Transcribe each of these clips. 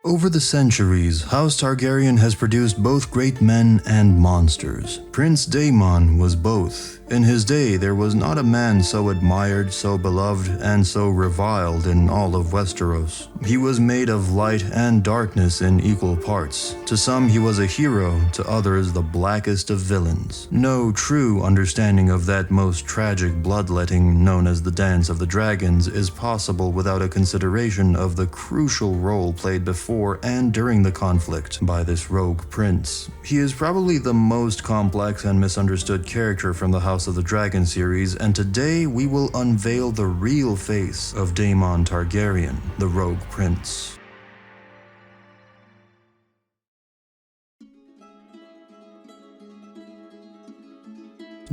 Over the centuries, House Targaryen has produced both great men and monsters. Prince Daemon was both. In his day, there was not a man so admired, so beloved, and so reviled in all of Westeros. He was made of light and darkness in equal parts. To some, he was a hero, to others, the blackest of villains. No true understanding of that most tragic bloodletting known as the Dance of the Dragons is possible without a consideration of the crucial role played before and during the conflict by this rogue prince. He is probably the most complex and misunderstood character from the House of the Dragon series, and today we will unveil the real face of Daemon Targaryen, the rogue prince.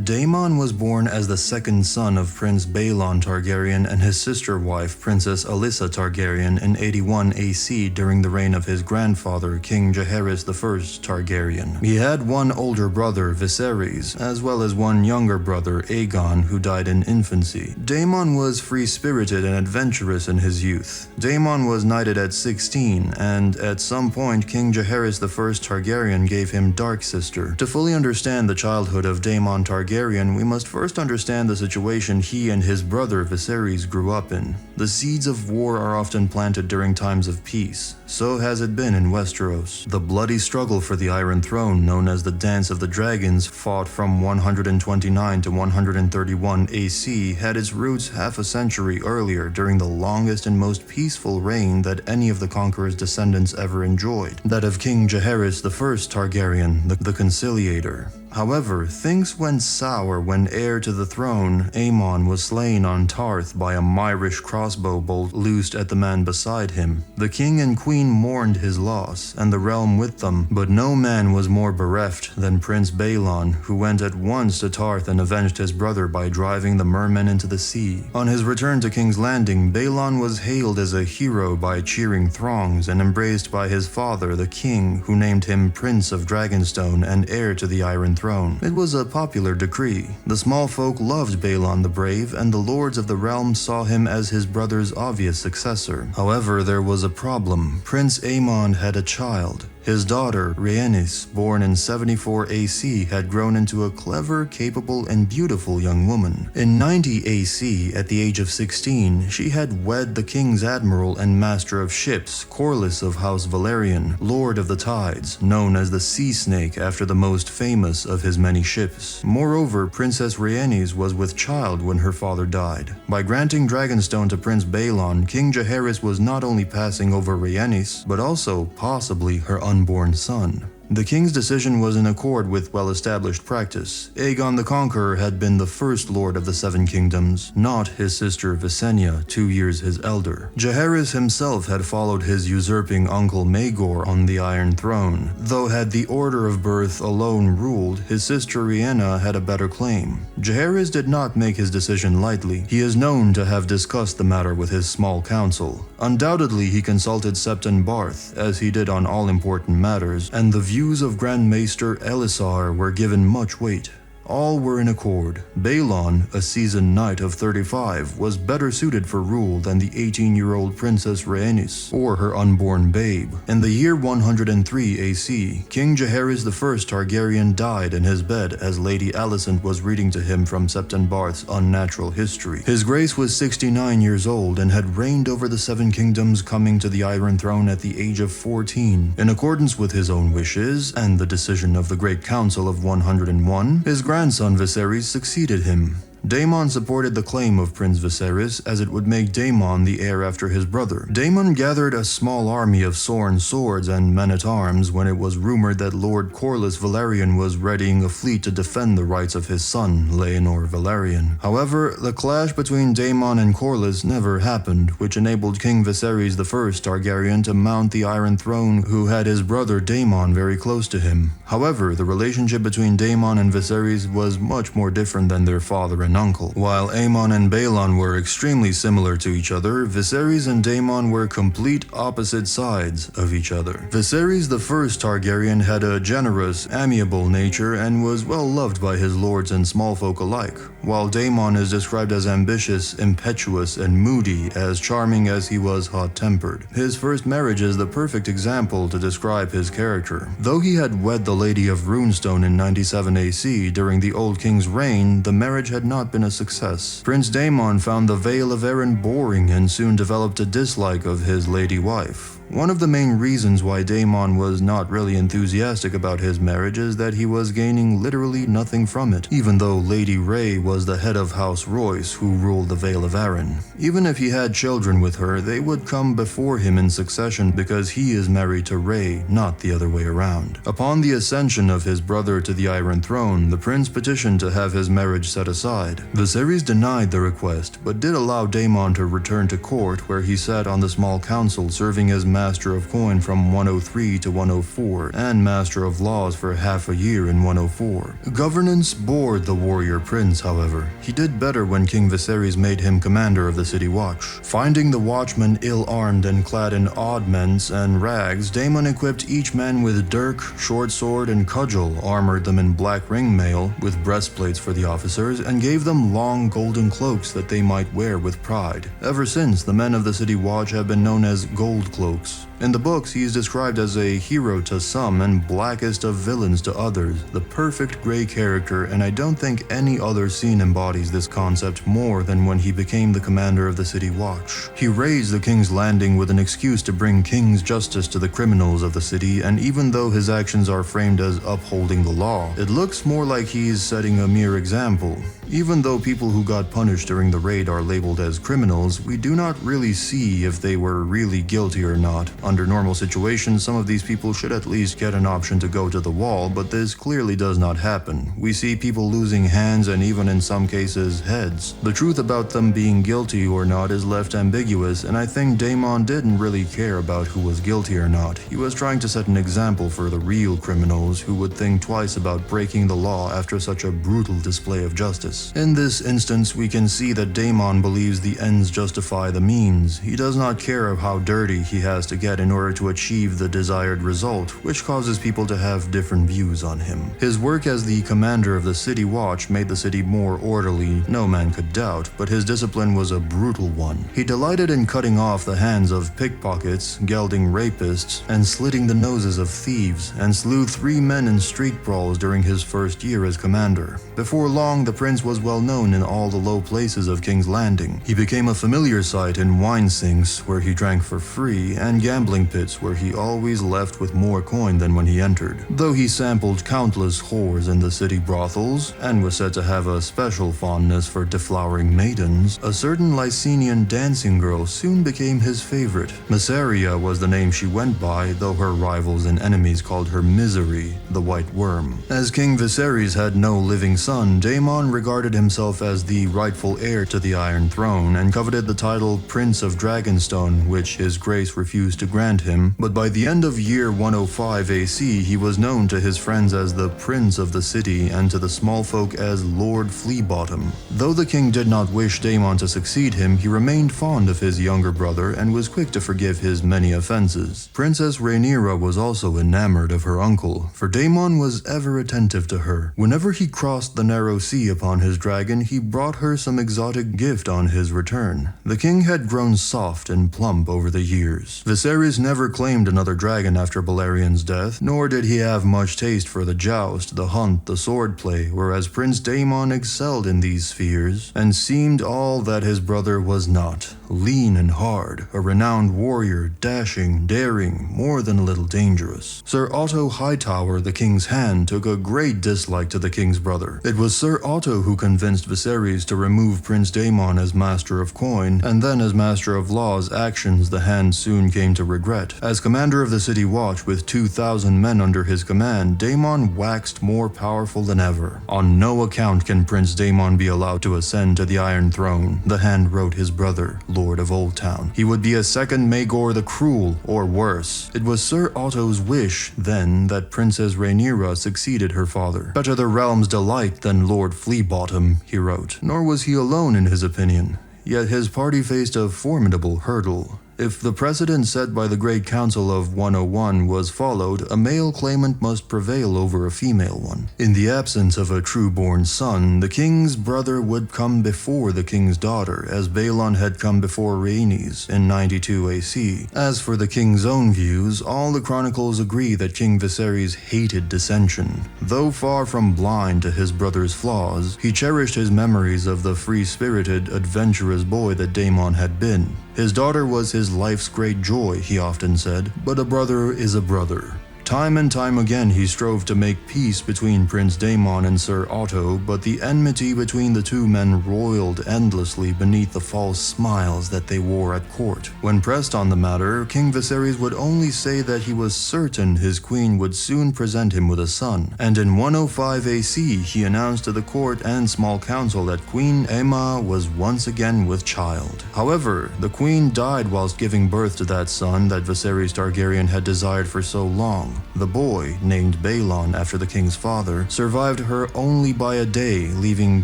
Daemon was born as the second son of Prince Baelon Targaryen and his sister wife Princess Alyssa Targaryen in 81 AC during the reign of his grandfather King Jaehaerys I Targaryen. He had one older brother Viserys, as well as one younger brother Aegon, who died in infancy. Daemon was free-spirited and adventurous in his youth. Daemon was knighted at 16, and at some point King Jaehaerys I Targaryen gave him Dark Sister. To fully understand the childhood of Daemon Targaryen, we must first understand the situation he and his brother Viserys grew up in. The seeds of war are often planted during times of peace. So has it been in Westeros. The bloody struggle for the Iron Throne, known as the Dance of the Dragons, fought from 129 to 131 AC, had its roots half a century earlier during the longest and most peaceful reign that any of the Conqueror's descendants ever enjoyed, that of King Jaehaerys I Targaryen, the Conciliator. However, things went sour when heir to the throne, Aemond was slain on Tarth by a Myrish crossbow bolt loosed at the man beside him. The king and queen mourned his loss, and the realm with them, but no man was more bereft than Prince Baelon, who went at once to Tarth and avenged his brother by driving the mermen into the sea. On his return to King's Landing, Baelon was hailed as a hero by cheering throngs and embraced by his father, the king, who named him Prince of Dragonstone and heir to the Iron Throne. It was a popular decree. The small folk loved Baelon the Brave, and the lords of the realm saw him as his brother's obvious successor. However, there was a problem. Prince Aemond had a child. His daughter, Rhaenys, born in 74 AC, had grown into a clever, capable, and beautiful young woman. In 90 AC, at the age of 16, she had wed the king's admiral and master of ships, Corlys of House Valyrian, Lord of the Tides, known as the Sea Snake after the most famous of his many ships. Moreover, Princess Rhaenys was with child when her father died. By granting Dragonstone to Prince Baelon, King Jaehaerys was not only passing over Rhaenys, but also possibly her unborn son. The king's decision was in accord with well-established practice. Aegon the Conqueror had been the first lord of the Seven Kingdoms, not his sister Visenya, 2 years his elder. Jaehaerys himself had followed his usurping uncle Maegor on the Iron Throne, though had the order of birth alone ruled, his sister Rhaena had a better claim. Jaehaerys did not make his decision lightly. He is known to have discussed the matter with his small council. Undoubtedly, he consulted Septon Barth, as he did on all important matters, and the views of Grand Maester Elisar were given much weight. All were in accord. Baelon, a seasoned knight of 35, was better suited for rule than the 18-year-old Princess Rhaenys, or her unborn babe. In the year 103 AC, King Jaehaerys I Targaryen died in his bed as Lady Alicent was reading to him from Septon Barth's Unnatural History. His Grace was 69 years old and had reigned over the Seven Kingdoms, coming to the Iron Throne at the age of 14. In accordance with his own wishes, and the decision of the Great Council of 101, his grandson Viserys succeeded him. Daemon supported the claim of Prince Viserys, as it would make Daemon the heir after his brother. Daemon gathered a small army of sworn swords and men-at-arms when it was rumored that Lord Corlys Velaryon was readying a fleet to defend the rights of his son, Laenor Velaryon. However, the clash between Daemon and Corlys never happened, which enabled King Viserys I Targaryen to mount the Iron Throne, who had his brother Daemon very close to him. However, the relationship between Daemon and Viserys was much more different than their father and uncle. While Aemon and Baelon were extremely similar to each other, Viserys and Daemon were complete opposite sides of each other. Viserys I Targaryen had a generous, amiable nature and was well loved by his lords and small folk alike, while Daemon is described as ambitious, impetuous, and moody, as charming as he was hot-tempered. His first marriage is the perfect example to describe his character. Though he had wed the Lady of Runestone in 97 AC during the Old King's reign, the marriage had not been a success. Prince Daemon found the Vale of Arryn boring and soon developed a dislike of his lady wife. One of the main reasons why Daemon was not really enthusiastic about his marriage is that he was gaining literally nothing from it, even though Lady Rhae was the head of House Royce who ruled the Vale of Arryn. Even if he had children with her, they would come before him in succession because he is married to Rhae, not the other way around. Upon the ascension of his brother to the Iron Throne, the prince petitioned to have his marriage set aside. Viserys denied the request, but did allow Daemon to return to court, where he sat on the small council serving as Master of Coin from 103 to 104 and Master of Laws for half a year in 104. Governance bored the warrior prince, however. He did better when King Viserys made him commander of the City Watch. Finding the watchmen ill-armed and clad in oddments and rags, Daemon equipped each man with dirk, short sword, and cudgel, armored them in black ring mail with breastplates for the officers, and gave them long golden cloaks that they might wear with pride. Ever since, the men of the City Watch have been known as Gold Cloaks. In the books, he is described as a hero to some and blackest of villains to others, the perfect gray character, and I don't think any other scene embodies this concept more than when he became the commander of the City Watch. He raised the King's Landing with an excuse to bring King's justice to the criminals of the city, and even though his actions are framed as upholding the law, it looks more like he's setting a mere example. Even though people who got punished during the raid are labeled as criminals, we do not really see if they were really guilty or not. Under normal situations, some of these people should at least get an option to go to the wall, but this clearly does not happen. We see people losing hands and even in some cases, heads. The truth about them being guilty or not is left ambiguous, and I think Daemon didn't really care about who was guilty or not. He was trying to set an example for the real criminals who would think twice about breaking the law after such a brutal display of justice. In this instance, we can see that Daemon believes the ends justify the means. He does not care of how dirty he has to get in order to achieve the desired result, which causes people to have different views on him. His work as the commander of the City Watch made the city more orderly, no man could doubt, but his discipline was a brutal one. He delighted in cutting off the hands of pickpockets, gelding rapists, and slitting the noses of thieves, and slew 3 men in street brawls during his first year as commander. Before long, the prince was well known in all the low places of King's Landing. He became a familiar sight in wine sinks, where he drank for free, and gambling pits where he always left with more coin than when he entered. Though he sampled countless whores in the city brothels, and was said to have a special fondness for deflowering maidens, a certain Lycenian dancing girl soon became his favorite. Mysaria was the name she went by, though her rivals and enemies called her Misery, the White Worm. As King Viserys had no living son, Daemon regarded himself as the rightful heir to the Iron Throne, and coveted the title Prince of Dragonstone, which his grace refused to grant him, but by the end of year 105 AC, he was known to his friends as the Prince of the City and to the small folk as Lord Fleabottom. Though the king did not wish Daemon to succeed him, he remained fond of his younger brother and was quick to forgive his many offenses. Princess Rhaenyra was also enamored of her uncle, for Daemon was ever attentive to her. Whenever he crossed the narrow sea upon his dragon, he brought her some exotic gift on his return. The king had grown soft and plump over the years. Viserys never claimed another dragon after Balerion's death, nor did he have much taste for the joust, the hunt, the swordplay, whereas Prince Daemon excelled in these spheres, and seemed all that his brother was not. Lean and hard, a renowned warrior, dashing, daring, more than a little dangerous. Sir Otto Hightower, the king's hand, took a great dislike to the king's brother. It was Sir Otto who convinced Viserys to remove Prince Daemon as Master of Coin, and then as Master of Law's actions the hand soon came to regret. As commander of the City Watch with 2,000 men under his command, Daemon waxed more powerful than ever. On no account can Prince Daemon be allowed to ascend to the Iron Throne, the hand wrote his brother, Lord of Old Town. He would be a second Maegor the Cruel, or worse. It was Sir Otto's wish, then, that Princess Rhaenyra succeeded her father. Better the realm's delight than Lord Fleabottom, he wrote. Nor was he alone in his opinion. Yet his party faced a formidable hurdle. If the precedent set by the Great Council of 101 was followed, a male claimant must prevail over a female one. In the absence of a true-born son, the king's brother would come before the king's daughter, as Baelon had come before Rhaenys in 92 AC. As for the king's own views, all the chronicles agree that King Viserys hated dissension. Though far from blind to his brother's flaws, he cherished his memories of the free-spirited, adventurous boy that Daemon had been. His daughter was his life's great joy, he often said, but a brother is a brother. Time and time again he strove to make peace between Prince Daemon and Sir Otto, but the enmity between the two men roiled endlessly beneath the false smiles that they wore at court. When pressed on the matter, King Viserys would only say that he was certain his queen would soon present him with a son, and in 105 AC he announced to the court and small council that Queen Aemma was once again with child. However, the queen died whilst giving birth to that son that Viserys Targaryen had desired for so long. The boy, named Baelon after the king's father, survived her only by a day, leaving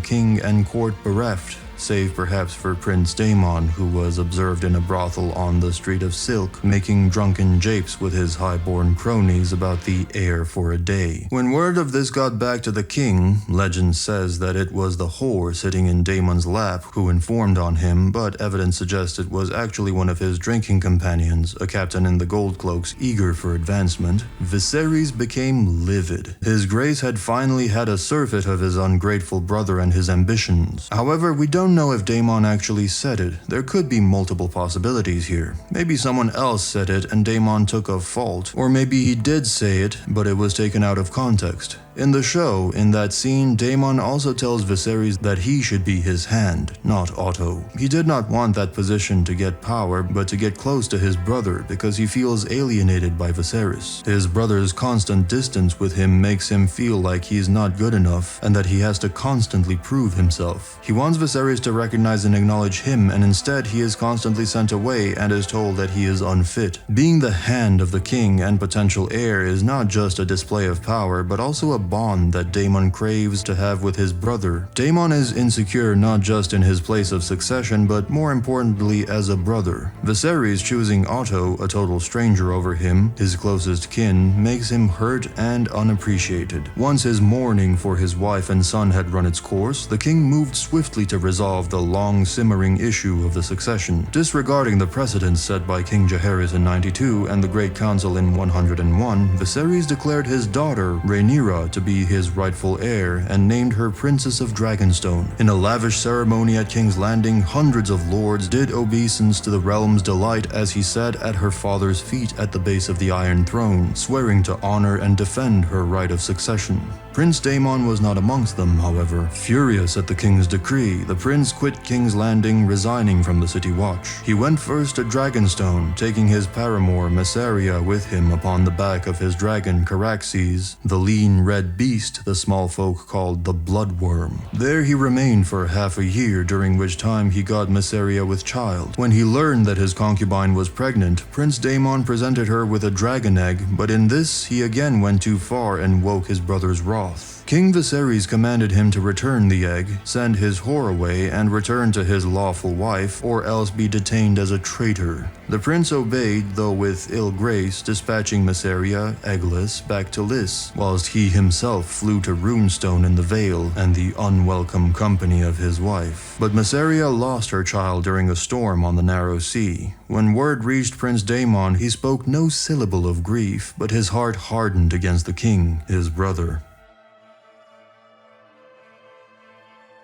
king and court bereft, save perhaps for Prince Daemon, who was observed in a brothel on the Street of Silk, making drunken japes with his high-born cronies about the heir for a day. When word of this got back to the king, legend says that it was the whore sitting in Daemon's lap who informed on him, but evidence suggests it was actually one of his drinking companions, a captain in the Gold Cloaks eager for advancement. Viserys became livid. His grace had finally had a surfeit of his ungrateful brother and his ambitions. However, we don't know if Daemon actually said it. There could be multiple possibilities here. Maybe someone else said it and Daemon took a fault, or maybe he did say it, but it was taken out of context. In the show, in that scene, Daemon also tells Viserys that he should be his hand, not Otto. He did not want that position to get power, but to get close to his brother because he feels alienated by Viserys. His brother's constant distance with him makes him feel like he's not good enough and that he has to constantly prove himself. He wants Viserys to recognize and acknowledge him, and instead he is constantly sent away and is told that he is unfit. Being the hand of the king and potential heir is not just a display of power, but also a bond that Daemon craves to have with his brother. Daemon is insecure not just in his place of succession, but more importantly as a brother. Viserys choosing Otto, a total stranger, over him, his closest kin, makes him hurt and unappreciated. Once his mourning for his wife and son had run its course, the king moved swiftly to resolve the long simmering issue of the succession. Disregarding the precedents set by King Jaehaerys in 92 and the Great Council in 101, Viserys declared his daughter, Rhaenyra, to be his rightful heir and named her Princess of Dragonstone. In a lavish ceremony at King's Landing, hundreds of lords did obeisance to the realm's delight as he sat at her father's feet at the base of the Iron Throne, swearing to honor and defend her right of succession. Prince Daemon was not amongst them, however. Furious at the king's decree, the prince quit King's Landing, resigning from the city watch. He went first to Dragonstone, taking his paramour Mysaria with him upon the back of his dragon Caraxes, the lean red beast the small folk called the Bloodworm. There he remained for half a year, during which time he got Mysaria with child. When he learned that his concubine was pregnant, Prince Daemon presented her with a dragon egg, but in this he again went too far and woke his brother's wrath. King Viserys commanded him to return the egg, send his whore away, and return to his lawful wife, or else be detained as a traitor. The prince obeyed, though with ill grace, dispatching Mysaria, eggless, back to Lys, whilst he himself flew to Runestone in the Vale and the unwelcome company of his wife. But Mysaria lost her child during a storm on the narrow sea. When word reached Prince Daemon, he spoke no syllable of grief, but his heart hardened against the king, his brother.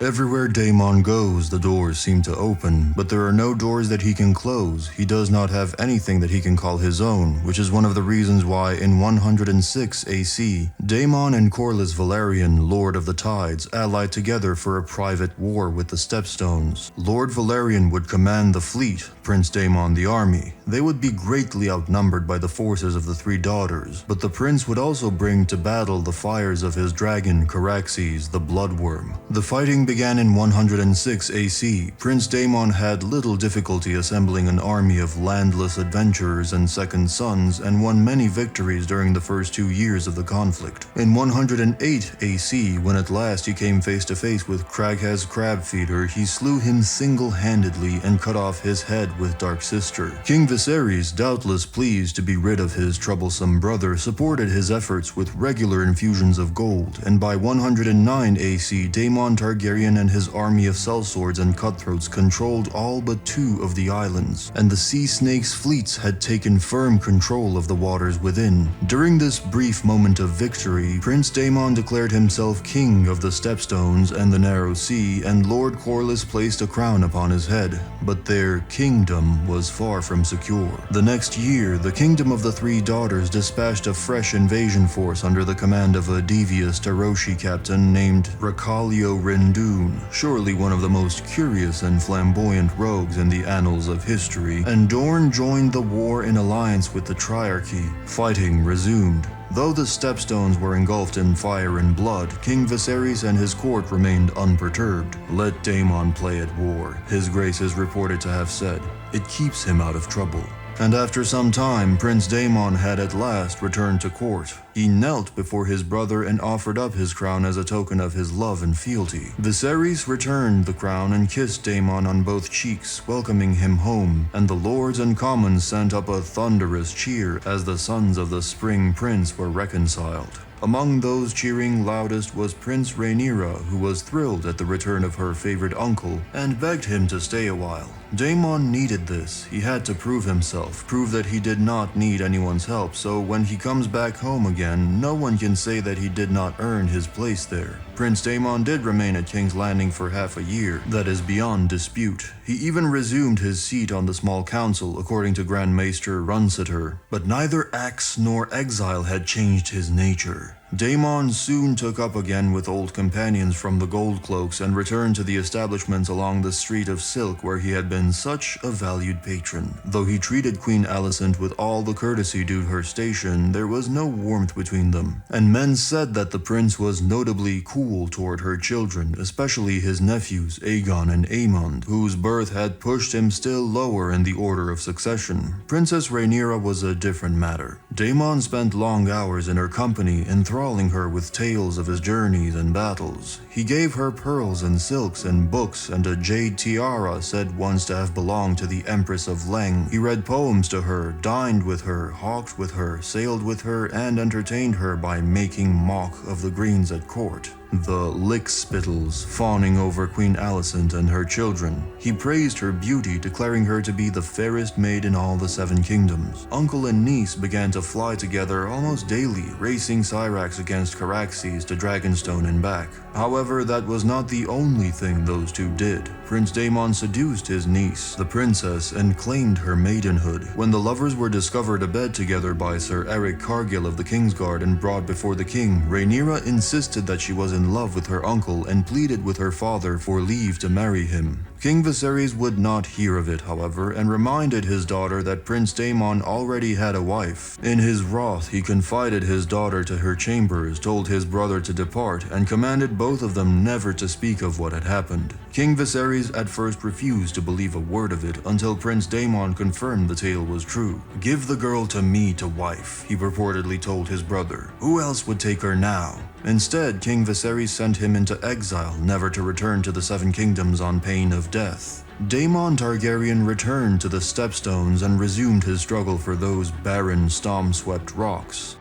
Everywhere Daemon goes, the doors seem to open, but there are no doors that he can close. He does not have anything that he can call his own, which is one of the reasons why in 106 AC, Daemon and Corlys Velaryon, Lord of the Tides, allied together for a private war with the Stepstones. Lord Velaryon would command the fleet, Prince Daemon the army. They would be greatly outnumbered by the forces of the three daughters, but the prince would also bring to battle the fires of his dragon Caraxes, the Bloodworm. The fighting began in 106 AC. Prince Daemon had little difficulty assembling an army of landless adventurers and second sons and won many victories during the first 2 years of the conflict. In 108 AC, when at last he came face to face with Cragha's Crabfeeder, he slew him single-handedly and cut off his head with Dark Sister. King Viserys, doubtless pleased to be rid of his troublesome brother, supported his efforts with regular infusions of gold, and by 109 AC, Daemon Targaryen and his army of sellswords and cutthroats controlled all but 2 of the islands, and the Sea Snake's fleets had taken firm control of the waters within. During this brief moment of victory, Prince Daemon declared himself king of the Stepstones and the Narrow Sea, and Lord Corlys placed a crown upon his head, but their kingdom was far from secure. The next year, the Kingdom of the Three Daughters dispatched a fresh invasion force under the command of a devious Taroshi captain named Racalio Rendoon, surely one of the most curious and flamboyant rogues in the annals of history, and Dorne joined the war in alliance with the Triarchy. Fighting resumed. Though the Stepstones were engulfed in fire and blood, King Viserys and his court remained unperturbed. "Let Daemon play at war," His Grace is reported to have said. "It keeps him out of trouble." And after some time, Prince Daemon had at last returned to court. He knelt before his brother and offered up his crown as a token of his love and fealty. Viserys returned the crown and kissed Daemon on both cheeks, welcoming him home, and the lords and commons sent up a thunderous cheer as the sons of the Spring Prince were reconciled. Among those cheering loudest was Prince Rhaenyra, who was thrilled at the return of her favorite uncle and begged him to stay a while. Daemon needed this. He had to prove himself, prove that he did not need anyone's help, so when he comes back home again, no one can say that he did not earn his place there. Prince Daemon did remain at King's Landing for half a year. That is beyond dispute. He even resumed his seat on the small council, according to Grand Maester Runsiter. But neither axe nor exile had changed his nature. Daemon soon took up again with old companions from the Gold Cloaks and returned to the establishments along the Street of Silk where he had been such a valued patron. Though he treated Queen Alicent with all the courtesy due to her station, there was no warmth between them, and men said that the prince was notably cool toward her children, especially his nephews Aegon and Aemond, whose birth had pushed him still lower in the order of succession. Princess Rhaenyra was a different matter. Daemon spent long hours in her company, enthralling her with tales of his journeys and battles. He gave her pearls and silks and books and a jade tiara said once to have belonged to the Empress of Leng. He read poems to her, dined with her, hawked with her, sailed with her, and entertained her by making mock of the greens at court. The lickspittles fawning over Queen Alicent and her children. He praised her beauty, declaring her to be the fairest maid in all the 7 kingdoms. Uncle and niece began to fly together almost daily, racing Syrax against Caraxes to Dragonstone and back. However, that was not the only thing those two did. Prince Daemon seduced his niece, the princess, and claimed her maidenhood. When the lovers were discovered abed together by Sir Eric Cargill of the Kingsguard and brought before the king, Rhaenyra insisted that she was in love with her uncle and pleaded with her father for leave to marry him. King Viserys would not hear of it, however, and reminded his daughter that Prince Daemon already had a wife. In his wrath, he confided his daughter to her chambers, told his brother to depart, and commanded both of them never to speak of what had happened. King Viserys at first refused to believe a word of it until Prince Daemon confirmed the tale was true. "Give the girl to me to wife," he purportedly told his brother. "Who else would take her now?" Instead, King Viserys sent him into exile, never to return to the 7 kingdoms on pain of death. Daemon Targaryen returned to the Stepstones and resumed his struggle for those barren, storm-swept rocks.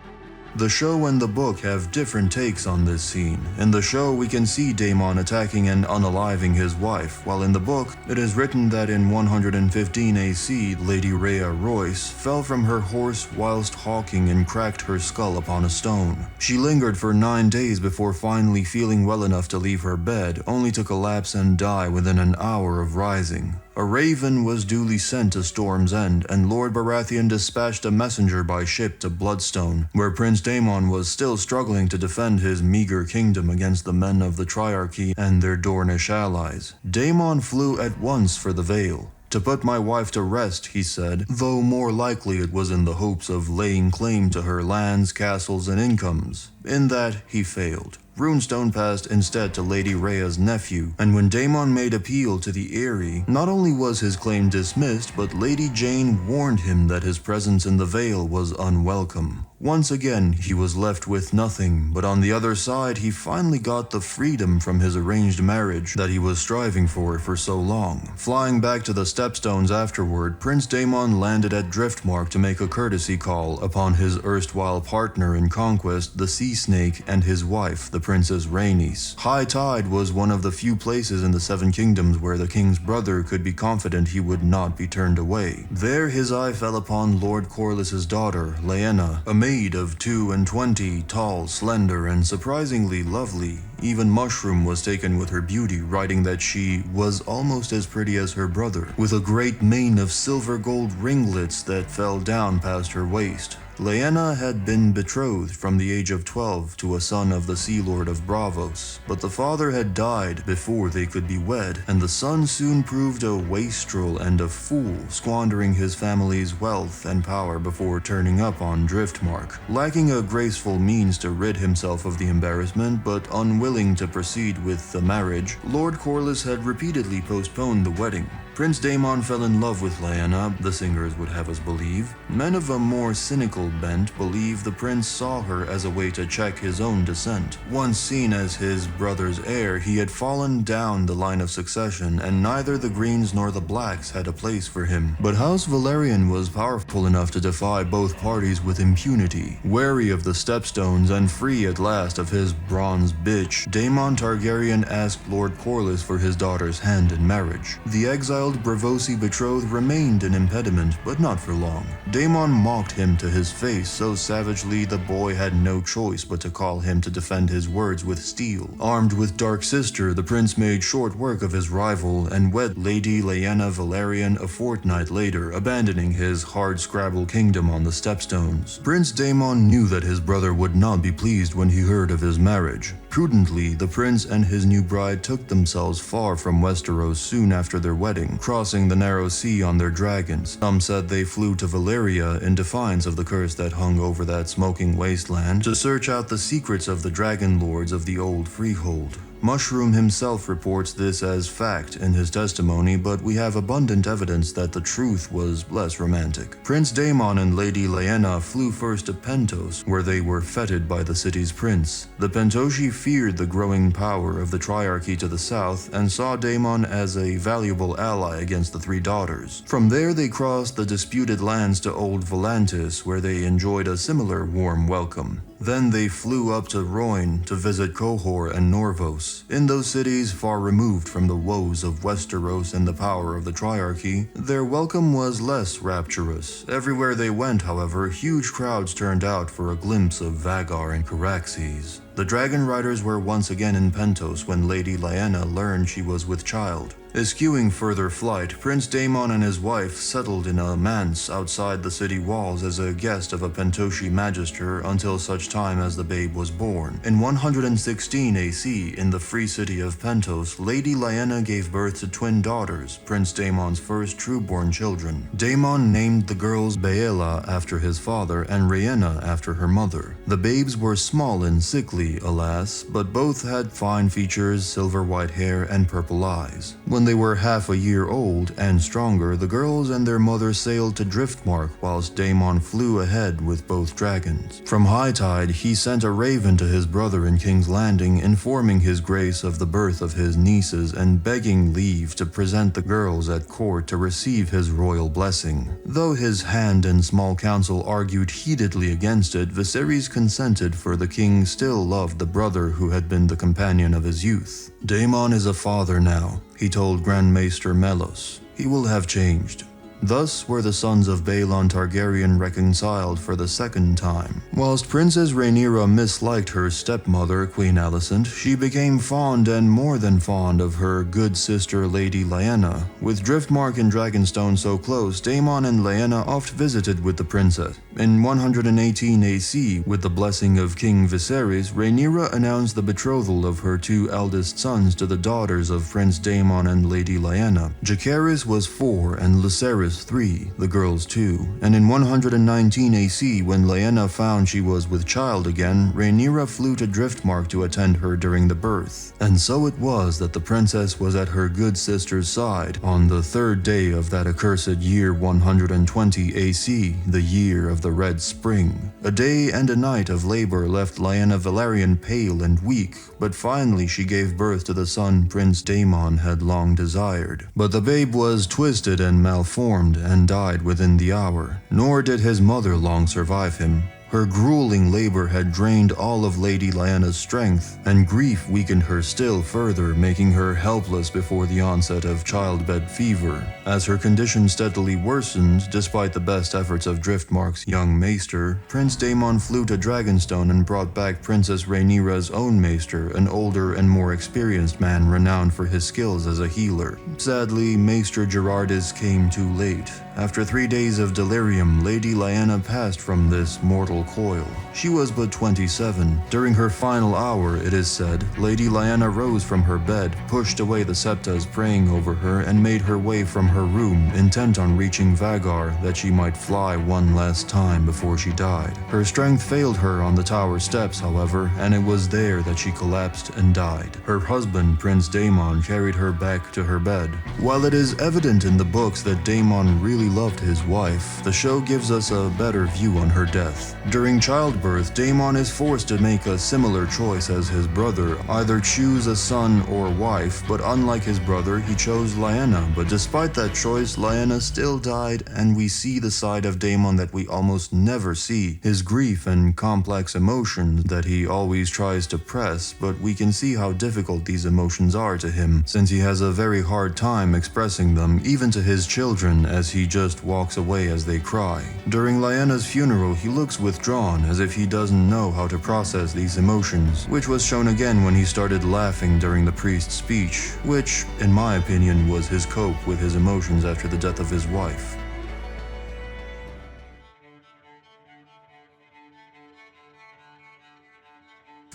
The show and the book have different takes on this scene. In the show, we can see Daemon attacking and unaliving his wife, while in the book, it is written that in 115 AC, Lady Rhea Royce fell from her horse whilst hawking and cracked her skull upon a stone. She lingered for 9 days before finally feeling well enough to leave her bed, only to collapse and die within an hour of rising. A raven was duly sent to Storm's End, and Lord Baratheon dispatched a messenger by ship to Bloodstone, where Prince Daemon was still struggling to defend his meager kingdom against the men of the Triarchy and their Dornish allies. Daemon flew at once for the Vale. "To put my wife to rest," he said, though more likely it was in the hopes of laying claim to her lands, castles, and incomes. In that, he failed. runestone passed instead to Lady Rhea's nephew, and when Daemon made appeal to the Eyrie, not only was his claim dismissed, but Lady Jane warned him that his presence in the Vale was unwelcome. Once again, he was left with nothing, but on the other side, he finally got the freedom from his arranged marriage that he was striving for so long. Flying back to the Stepstones afterward, Prince Daemon landed at Driftmark to make a courtesy call upon his erstwhile partner in conquest, the Sea Snake, and his wife, the Princess Rhaenys. High Tide was one of the few places in the Seven Kingdoms where the king's brother could be confident he would not be turned away. There his eye fell upon Lord Corlys's daughter, Lyanna, a maid of 22, tall, slender, and surprisingly lovely. Even Mushroom was taken with her beauty, writing that she was almost as pretty as her brother, with a great mane of silver gold ringlets that fell down past her waist. Lyanna had been betrothed from the age of 12 to a son of the Sea Lord of Braavos, but the father had died before they could be wed, and the son soon proved a wastrel and a fool, squandering his family's wealth and power before turning up on Driftmark. Lacking a graceful means to rid himself of the embarrassment, but unwilling to proceed with the marriage, Lord Corlys had repeatedly postponed the wedding. Prince Daemon fell in love with Lyanna, the singers would have us believe. Men of a more cynical bent believe the prince saw her as a way to check his own descent. Once seen as his brother's heir, he had fallen down the line of succession, and neither the Greens nor the Blacks had a place for him. But House Valerian was powerful enough to defy both parties with impunity. Wary of the Stepstones and free at last of his bronze bitch, Daemon Targaryen asked Lord Corlys for his daughter's hand in marriage. The exiled Braavosi betrothed remained an impediment, but not for long. Daemon mocked him to his face so savagely the boy had no choice but to call him to defend his words with steel. Armed with Dark Sister, the prince made short work of his rival and wed Lady Lyanna Valerian a fortnight later, abandoning his hard-scrabble kingdom on the Stepstones. Prince Daemon knew that his brother would not be pleased when he heard of his marriage. Prudently, the prince and his new bride took themselves far from Westeros soon after their wedding, crossing the narrow sea on their dragons. Some said they flew to Valyria in defiance of the curse that hung over that smoking wasteland to search out the secrets of the dragon lords of the old freehold. Mushroom himself reports this as fact in his testimony, but we have abundant evidence that the truth was less romantic. Prince Daemon and Lady Lyanna flew first to Pentos, where they were feted by the city's prince. The Pentoshi feared the growing power of the Triarchy to the south and saw Daemon as a valuable ally against the three daughters. From there they crossed the disputed lands to Old Volantis, where they enjoyed a similar warm welcome. Then they flew up to Royne to visit Qohor and Norvos. In those cities far removed from the woes of Westeros and the power of the Triarchy, their welcome was less rapturous. Everywhere they went, however, huge crowds turned out for a glimpse of Vagar and Caraxes. The dragon riders were once again in Pentos when Lady Lyanna learned she was with child. Eschewing further flight, Prince Daemon and his wife settled in a manse outside the city walls as a guest of a Pentoshi magister until such time as the babe was born. In 116 AC, in the free city of Pentos, Lady Lyanna gave birth to twin daughters, Prince Daemon's first true-born children. Daemon named the girls Baela after his father and Rhaenys after her mother. The babes were small and sickly, alas, but both had fine features, silver white hair, and purple eyes. When they were half a year old and stronger, the girls and their mother sailed to Driftmark whilst Daemon flew ahead with both dragons. From High Tide, he sent a raven to his brother in King's Landing, informing his grace of the birth of his nieces and begging leave to present the girls at court to receive his royal blessing. Though his hand and small council argued heatedly against it, Viserys consented, for the king still loved the brother who had been the companion of his youth. Daemon is a father now, he told Grand Maester Melos. He will have changed. Thus were the sons of Baelon Targaryen reconciled for the second time. Whilst Princess Rhaenyra misliked her stepmother, Queen Alicent, she became fond and more than fond of her good sister Lady Lyanna. With Driftmark and Dragonstone so close, Daemon and Lyanna oft visited with the princess. In 118 AC, with the blessing of King Viserys, Rhaenyra announced the betrothal of her two eldest sons to the daughters of Prince Daemon and Lady Lyanna. Jacaerys was 4 and Lucerys daughters 3, the girls 2, and in 119 AC, when Lyanna found she was with child again, Rhaenyra flew to Driftmark to attend her during the birth. And so it was that the princess was at her good sister's side on the 3rd day of that accursed year 120 AC, the year of the Red Spring. A day and a night of labor left Lyanna Velaryon pale and weak, but finally she gave birth to the son Prince Daemon had long desired. But the babe was twisted and malformed and died within the hour, nor did his mother long survive him. Her grueling labor had drained all of Lady Lyanna's strength, and grief weakened her still further, making her helpless before the onset of childbed fever. As her condition steadily worsened, despite the best efforts of Driftmark's young maester, Prince Daemon flew to Dragonstone and brought back Princess Rhaenyra's own maester, an older and more experienced man renowned for his skills as a healer. Sadly, Maester Gerardus came too late. After 3 days of delirium, Lady Lyanna passed from this mortal coil. She was but 27. During her final hour, it is said, Lady Lyanna rose from her bed, pushed away the septas praying over her, and made her way from her room, intent on reaching Vagar, that she might fly one last time before she died. Her strength failed her on the tower steps, however, and it was there that she collapsed and died. Her husband, Prince Daemon, carried her back to her bed. While it is evident in the books that Daemon really loved his wife, the show gives us a better view on her death. During childbirth, Daemon is forced to make a similar choice as his brother, either choose a son or wife, but unlike his brother, he chose Lyanna. But despite that choice, Lyanna still died, and we see the side of Daemon that we almost never see, his grief and complex emotions that he always tries to press, but we can see how difficult these emotions are to him, since he has a very hard time expressing them, even to his children, as he just walks away as they cry. During Lyanna's funeral, he looks withdrawn, as if he doesn't know how to process these emotions, which was shown again when he started laughing during the priest's speech, which, in my opinion, was his cope with his emotions after the death of his wife.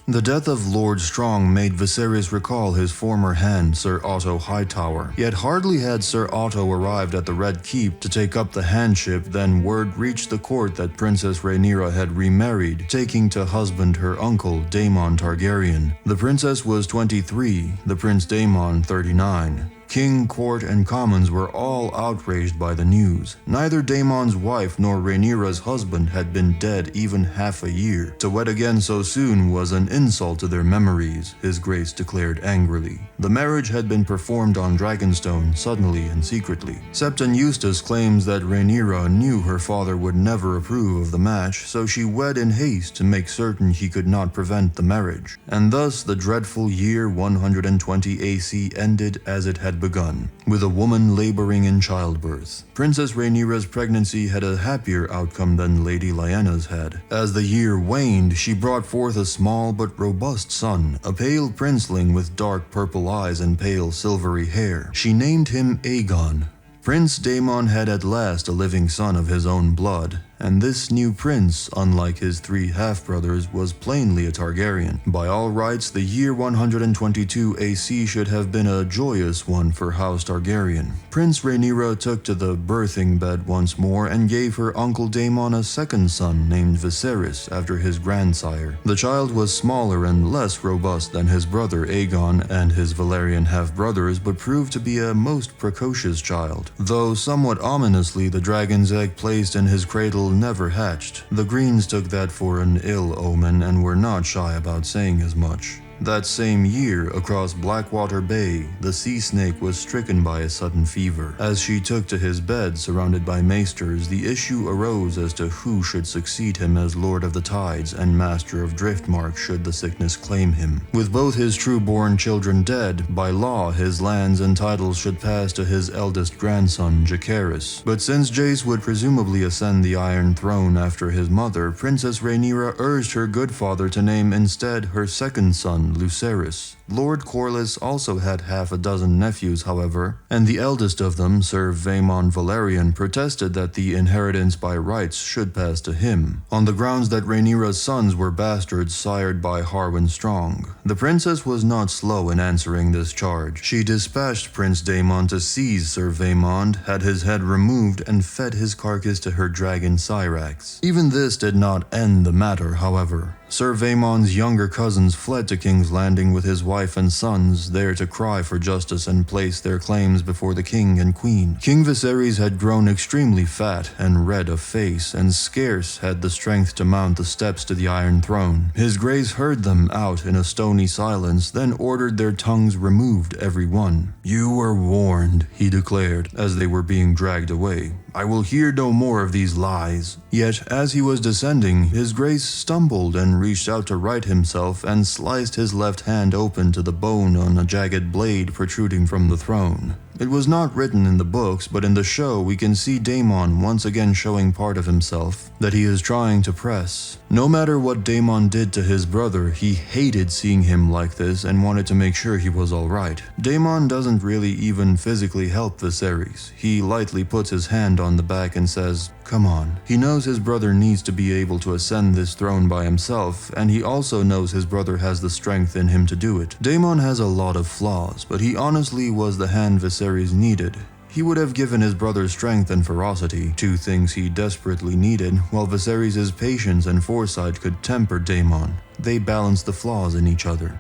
The death of Lord Strong made Viserys recall his former hand, Sir Otto Hightower. Yet hardly had Sir Otto arrived at the Red Keep to take up the handship, then word reached the court that Princess Rhaenyra had remarried, taking to husband her uncle, Daemon Targaryen. The princess was 23, the Prince Daemon 39. King, court, and commons were all outraged by the news. Neither Daemon's wife nor Rhaenyra's husband had been dead even half a year. To wed again so soon was an insult to their memories, His Grace declared angrily. The marriage had been performed on Dragonstone, suddenly and secretly. Septon Eustace claims that Rhaenyra knew her father would never approve of the match, so she wed in haste to make certain he could not prevent the marriage. And thus the dreadful year 120 AC ended as it had begun, with a woman laboring in childbirth. Princess Rhaenyra's pregnancy had a happier outcome than Lady Lyanna's had. As the year waned, she brought forth a small but robust son, a pale princeling with dark purple eyes and pale silvery hair. She named him Aegon. Prince Daemon had at last a living son of his own blood, and this new prince, unlike his 3 half-brothers, was plainly a Targaryen. By all rights, the year 122 AC should have been a joyous one for House Targaryen. Prince Rhaenyra took to the birthing bed once more and gave her uncle Daemon a second son named Viserys after his grandsire. The child was smaller and less robust than his brother Aegon and his Valyrian half-brothers, but proved to be a most precocious child. Though somewhat ominously, the dragon's egg placed in his cradle never hatched. The Greens took that for an ill omen and were not shy about saying as much. That same year, across Blackwater Bay, the sea snake was stricken by a sudden fever. As she took to his bed, surrounded by maesters, the issue arose as to who should succeed him as Lord of the Tides and Master of Driftmark should the sickness claim him. With both his true-born children dead, by law his lands and titles should pass to his eldest grandson, Jacaerys. But since Jace would presumably ascend the Iron Throne after his mother, Princess Rhaenyra urged her good father to name instead her second son, Lucerys. Lord Corlys also had half a dozen nephews, however, and the eldest of them, Sir Daemon Valerian, protested that the inheritance by rights should pass to him, on the grounds that Rhaenyra's sons were bastards sired by Harwin Strong. The princess was not slow in answering this charge. She dispatched Prince Daemon to seize Sir Aemond, had his head removed, and fed his carcass to her dragon Syrax. Even this did not end the matter, however. Sir Aemond's younger cousins fled to King's Landing with his wife and sons, there to cry for justice and place their claims before the king and queen. King Viserys had grown extremely fat and red of face, and scarce had the strength to mount the steps to the Iron Throne. His grace heard them out in a stony silence, then ordered their tongues removed every one. "You were warned," he declared, as they were being dragged away. "I will hear no more of these lies." Yet, as he was descending, his grace stumbled and reached out to right himself and sliced his left hand open to the bone on a jagged blade protruding from the throne. It was not written in the books, but in the show we can see Daemon once again showing part of himself that he is trying to press. No matter what Daemon did to his brother, he hated seeing him like this and wanted to make sure he was alright. Daemon doesn't really even physically help Viserys. He lightly puts his hand on the back and says, "Come on." He knows his brother needs to be able to ascend this throne by himself, and he also knows his brother has the strength in him to do it. Daemon has a lot of flaws, but he honestly was the hand Viserys needed. He would have given his brother strength and ferocity, two things he desperately needed, while Viserys' patience and foresight could temper Daemon. They balanced the flaws in each other.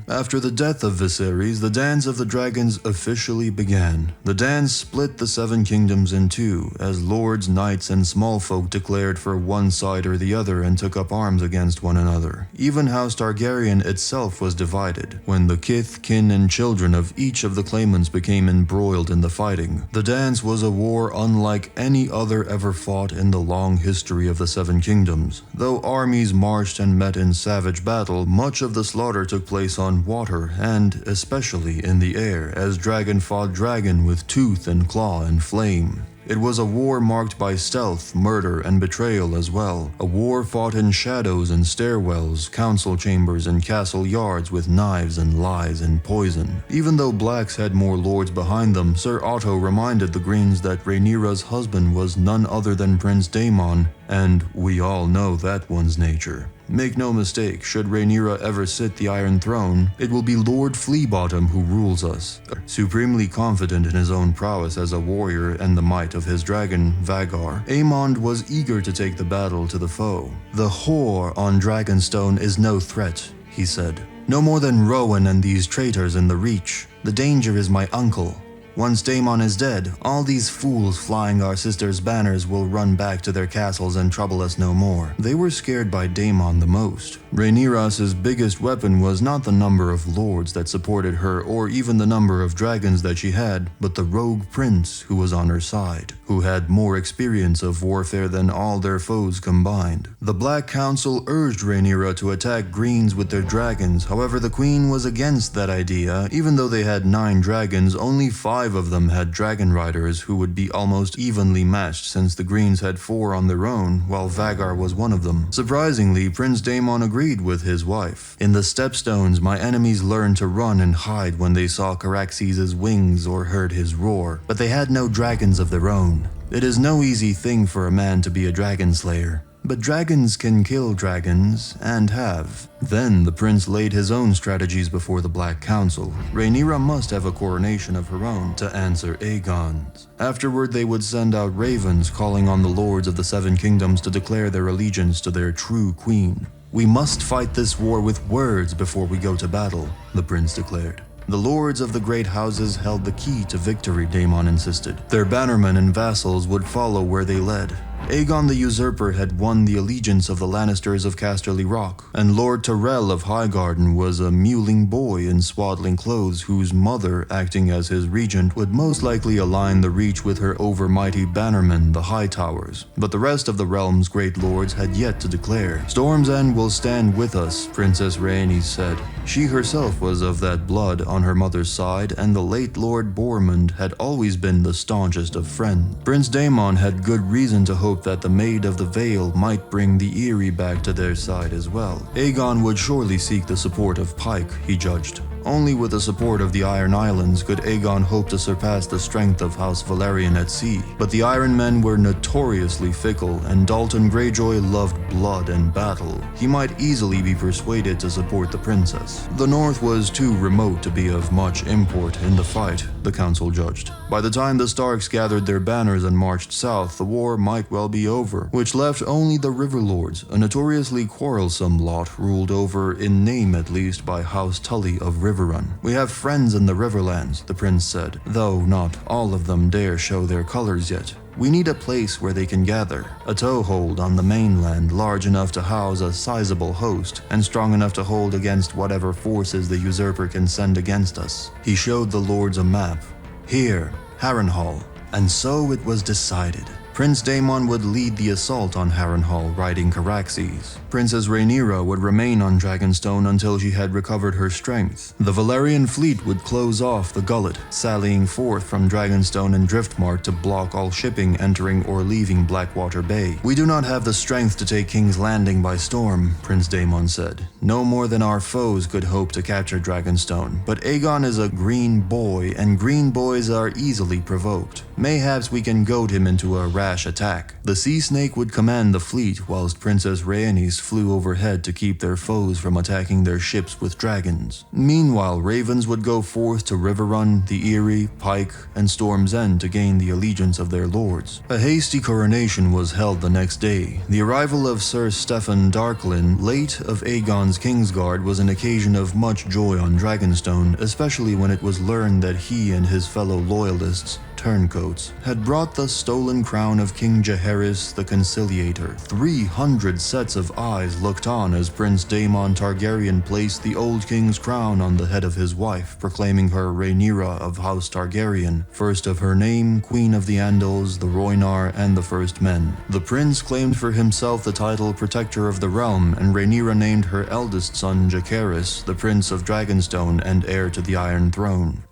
After the death of Viserys, the Dance of the Dragons officially began. The dance split the Seven Kingdoms in two, as lords, knights, and small folk declared for one side or the other and took up arms against one another. Even House Targaryen itself was divided, when the kith, kin, and children of each of the claimants became embroiled in the fighting. The dance was a war unlike any other ever fought in the long history of the Seven Kingdoms. Though armies marched and met in savage battle, much of the slaughter took place on water and especially in the air, as dragon fought dragon with tooth and claw and flame. It was a war marked by stealth, murder, and betrayal as well. A war fought in shadows and stairwells, council chambers, and castle yards with knives and lies and poison. Even though blacks had more lords behind them, Sir Otto reminded the Greens that Rhaenyra's husband was none other than Prince Daemon, and we all know that one's nature. Make no mistake, should Rhaenyra ever sit the Iron Throne, it will be Lord Fleabottom who rules us. Supremely confident in his own prowess as a warrior and the might of his dragon, Vhagar, Aemond was eager to take the battle to the foe. "The whore on Dragonstone is no threat," he said. "No more than Rowan and these traitors in the Reach. The danger is my uncle. Once Daemon is dead, all these fools flying our sister's banners will run back to their castles and trouble us no more." They were scared by Daemon the most. Rhaenyra's biggest weapon was not the number of lords that supported her or even the number of dragons that she had, but the rogue prince who was on her side, who had more experience of warfare than all their foes combined. The Black Council urged Rhaenyra to attack Greens with their dragons, however the queen was against that idea. Even though they had 9 dragons, only 5 of them had dragon riders who would be almost evenly matched since the Greens had 4 on their own, while Vhagar was one of them. Surprisingly, Prince Daemon agreed with his wife. "In the Stepstones, my enemies learned to run and hide when they saw Caraxes' wings or heard his roar, but they had no dragons of their own. It is no easy thing for a man to be a dragon slayer. But dragons can kill dragons, and have." Then the prince laid his own strategies before the Black Council. Rhaenyra must have a coronation of her own to answer Aegon's. Afterward they would send out ravens calling on the lords of the Seven Kingdoms to declare their allegiance to their true queen. "We must fight this war with words before we go to battle," the prince declared. The lords of the great houses held the key to victory, Daemon insisted. Their bannermen and vassals would follow where they led. Aegon the Usurper had won the allegiance of the Lannisters of Casterly Rock, and Lord Tyrell of Highgarden was a mewling boy in swaddling clothes whose mother, acting as his regent, would most likely align the Reach with her overmighty bannermen, the Hightowers. But the rest of the realm's great lords had yet to declare. "Storm's End will stand with us," Princess Rhaenys said. She herself was of that blood on her mother's side, and the late Lord Bourmond had always been the staunchest of friends. Prince Daemon had good reason to hope that the Maid of the Vale might bring the Eyrie back to their side as well. Aegon would surely seek the support of Pike, he judged. Only with the support of the Iron Islands could Aegon hope to surpass the strength of House Valyrian at sea. But the Iron Men were notoriously fickle, and Dalton Greyjoy loved blood and battle. He might easily be persuaded to support the princess. The North was too remote to be of much import in the fight, the council judged. By the time the Starks gathered their banners and marched south, the war might well be over, which left only the Riverlords, a notoriously quarrelsome lot ruled over, in name at least, by House Tully of Riverrun. We have friends in the Riverlands, the prince said, though not all of them dare show their colors yet. We need a place where they can gather, a toehold on the mainland large enough to house a sizable host, and strong enough to hold against whatever forces the usurper can send against us. He showed the lords a map. Here, Harrenhal. And so it was decided. Prince Daemon would lead the assault on Harrenhal riding Caraxes. Princess Rhaenyra would remain on Dragonstone until she had recovered her strength. The Valyrian fleet would close off the Gullet, sallying forth from Dragonstone and Driftmark to block all shipping entering or leaving Blackwater Bay. We do not have the strength to take King's Landing by storm, Prince Daemon said. No more than our foes could hope to capture Dragonstone, but Aegon is a green boy, and green boys are easily provoked. Mayhaps we can goad him into a rash attack. The Sea Snake would command the fleet, whilst Princess Rhaenys flew overhead to keep their foes from attacking their ships with dragons. Meanwhile, ravens would go forth to Riverrun, the Eyrie, Pike, and Storm's End to gain the allegiance of their lords. A hasty coronation was held the next day. The arrival of Sir Stephen Darklyn, late of Aegon's Kingsguard, was an occasion of much joy on Dragonstone, especially when it was learned that he and his fellow loyalists, turncoats, had brought the stolen crown of King Jaehaerys the Conciliator. 300 sets of eyes looked on as Prince Daemon Targaryen placed the old king's crown on the head of his wife, proclaiming her Rhaenyra of House Targaryen, first of her name, Queen of the Andals, the Rhoynar, and the First Men. The prince claimed for himself the title Protector of the Realm, and Rhaenyra named her eldest son Jaehaerys, the Prince of Dragonstone and heir to the Iron Throne.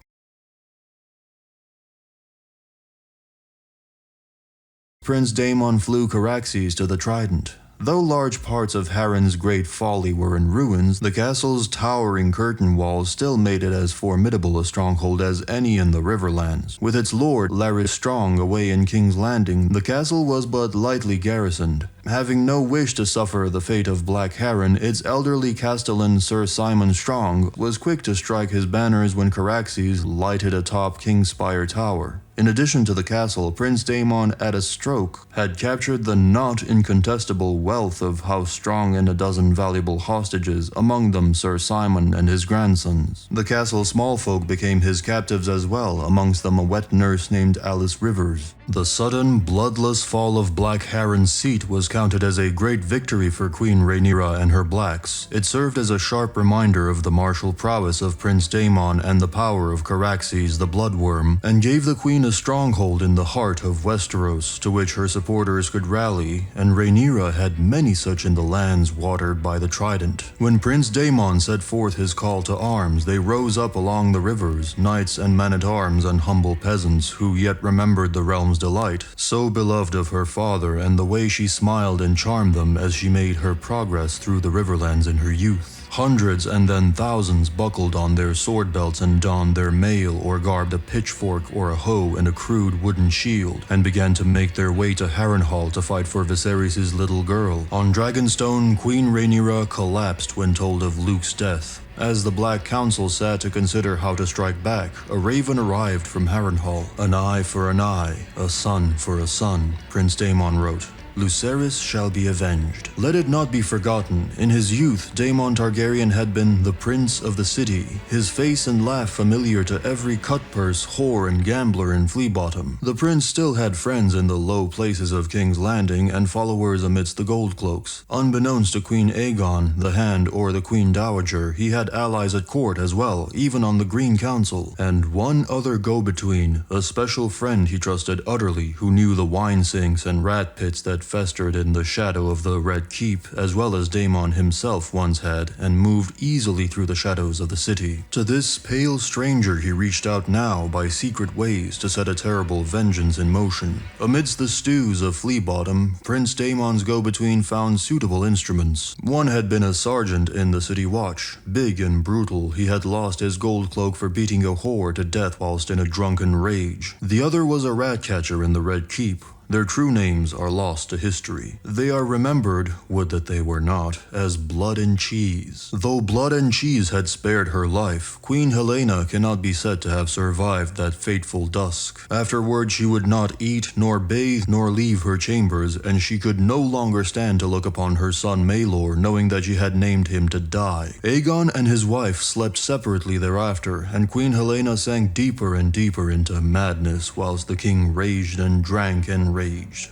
Prince Daemon flew Caraxes to the Trident. Though large parts of Harren's great folly were in ruins, the castle's towering curtain walls still made it as formidable a stronghold as any in the Riverlands. With its lord, Larys Strong, away in King's Landing, the castle was but lightly garrisoned. Having no wish to suffer the fate of Black Harren, its elderly castellan Sir Simon Strong was quick to strike his banners when Caraxes lighted atop Kingspire Tower. In addition to the castle, Prince Daemon at a stroke had captured the not incontestable wealth of House Strong and a dozen valuable hostages, among them Sir Simon and his grandsons. The castle's small folk became his captives as well, amongst them a wet nurse named Alice Rivers. The sudden, bloodless fall of Black Harren's seat was counted as a great victory for Queen Rhaenyra and her blacks. It served as a sharp reminder of the martial prowess of Prince Daemon and the power of Caraxes the Bloodworm, and gave the queen a stronghold in the heart of Westeros to which her supporters could rally, and Rhaenyra had many such in the lands watered by the Trident. When Prince Daemon set forth his call to arms, they rose up along the rivers, knights and men-at-arms and humble peasants who yet remembered the realm's delight, so beloved of her father, and the way she smiled and charmed them as she made her progress through the Riverlands in her youth. Hundreds and then thousands buckled on their sword belts and donned their mail or garbed a pitchfork or a hoe and a crude wooden shield, and began to make their way to Harrenhal to fight for Viserys' little girl. On Dragonstone, Queen Rhaenyra collapsed when told of Luke's death. As the Black Council sat to consider how to strike back, a raven arrived from Harrenhal. An eye for an eye, a son for a son, Prince Daemon wrote. Lucerys shall be avenged. Let it not be forgotten, in his youth, Daemon Targaryen had been the prince of the city, his face and laugh familiar to every cutpurse, whore, and gambler in Fleabottom. The prince still had friends in the low places of King's Landing and followers amidst the gold cloaks. Unbeknownst to Queen Aegon, the Hand, or the Queen Dowager, he had allies at court as well, even on the Green Council, and one other go-between, a special friend he trusted utterly, who knew the wine sinks and rat pits that festered in the shadow of the Red Keep, as well as Daemon himself once had, and moved easily through the shadows of the city. To this pale stranger he reached out now by secret ways to set a terrible vengeance in motion. Amidst the stews of Flea Bottom, Prince Daemon's go-between found suitable instruments. One had been a sergeant in the city watch. Big and brutal, he had lost his gold cloak for beating a whore to death whilst in a drunken rage. The other was a rat catcher in the Red Keep. Their true names are lost to history. They are remembered, would that they were not, as Blood and Cheese. Though Blood and Cheese had spared her life, Queen Helena cannot be said to have survived that fateful dusk. Afterward she would not eat, nor bathe, nor leave her chambers, and she could no longer stand to look upon her son Maelor, knowing that she had named him to die. Aegon and his wife slept separately thereafter, and Queen Helena sank deeper and deeper into madness, whilst the king raged and drank and raged.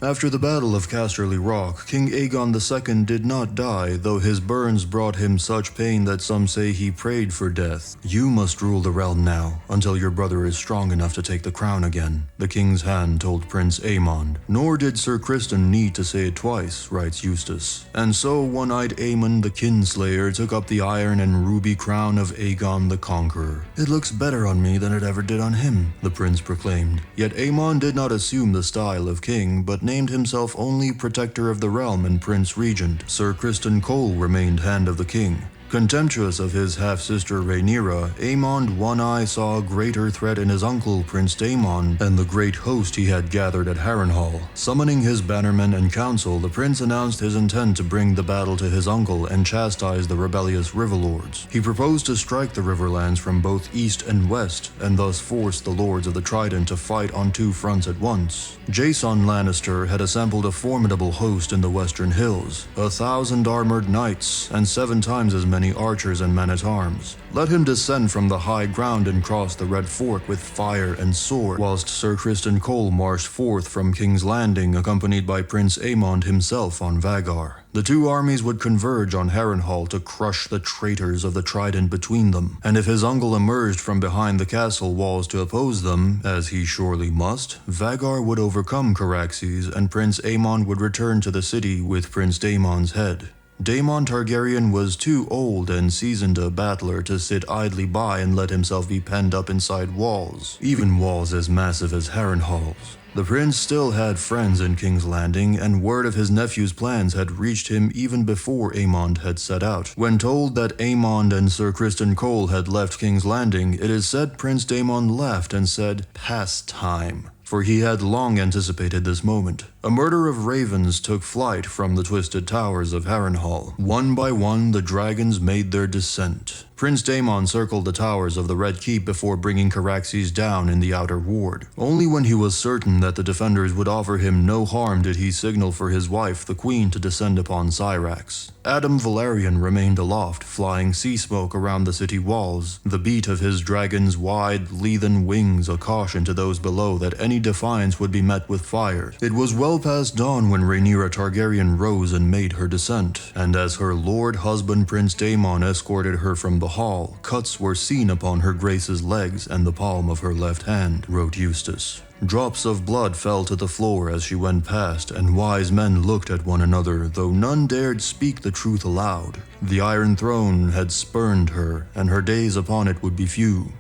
After the Battle of Casterly Rock, King Aegon II did not die, though his burns brought him such pain that some say he prayed for death. You must rule the realm now, until your brother is strong enough to take the crown again, the king's hand told Prince Aemond. Nor did Sir Criston need to say it twice, writes Eustace. And so one-eyed Aemond the Kinslayer took up the iron and ruby crown of Aegon the Conqueror. It looks better on me than it ever did on him, the prince proclaimed. Yet Aemond did not assume the style of king, but named himself only Protector of the Realm and Prince Regent. Sir Criston Cole remained Hand of the King. Contemptuous of his half-sister Rhaenyra, Aemond One-Eye saw a greater threat in his uncle Prince Daemon and the great host he had gathered at Harrenhal. Summoning his bannermen and council, the prince announced his intent to bring the battle to his uncle and chastise the rebellious riverlords. He proposed to strike the Riverlands from both east and west, and thus force the Lords of the Trident to fight on two fronts at once. Jason Lannister had assembled a formidable host in the Western Hills, 1,000 armored knights, and 7 times as many archers and men-at-arms. Let him descend from the high ground and cross the Red Fork with fire and sword, whilst Sir Criston Cole marched forth from King's Landing accompanied by Prince Aemond himself on Vhagar. The two armies would converge on Harrenhal to crush the traitors of the Trident between them, and if his uncle emerged from behind the castle walls to oppose them, as he surely must, Vhagar would overcome Caraxes and Prince Aemond would return to the city with Prince Daemon's head. Daemon Targaryen was too old and seasoned a battler to sit idly by and let himself be penned up inside walls, even walls as massive as Harrenhal's. The prince still had friends in King's Landing, and word of his nephew's plans had reached him even before Aemond had set out. When told that Aemond and Sir Criston Cole had left King's Landing, it is said Prince Daemon laughed and said, "Past time," for he had long anticipated this moment. A murder of ravens took flight from the twisted towers of Harrenhal. One by one, the dragons made their descent. Prince Daemon circled the towers of the Red Keep before bringing Caraxes down in the outer ward. Only when he was certain that the defenders would offer him no harm did he signal for his wife, the Queen, to descend upon Syrax. Adam Valerian remained aloft, flying sea smoke around the city walls, the beat of his dragon's wide, leathern wings a caution to those below that any defiance would be met with fire. It was well past dawn when Rhaenyra Targaryen rose and made her descent, and as her lord husband Prince Daemon escorted her from the hall, cuts were seen upon her grace's legs and the palm of her left hand, wrote Eustace. Drops of blood fell to the floor as she went past, and wise men looked at one another, though none dared speak the truth aloud. The Iron Throne had spurned her, and her days upon it would be few.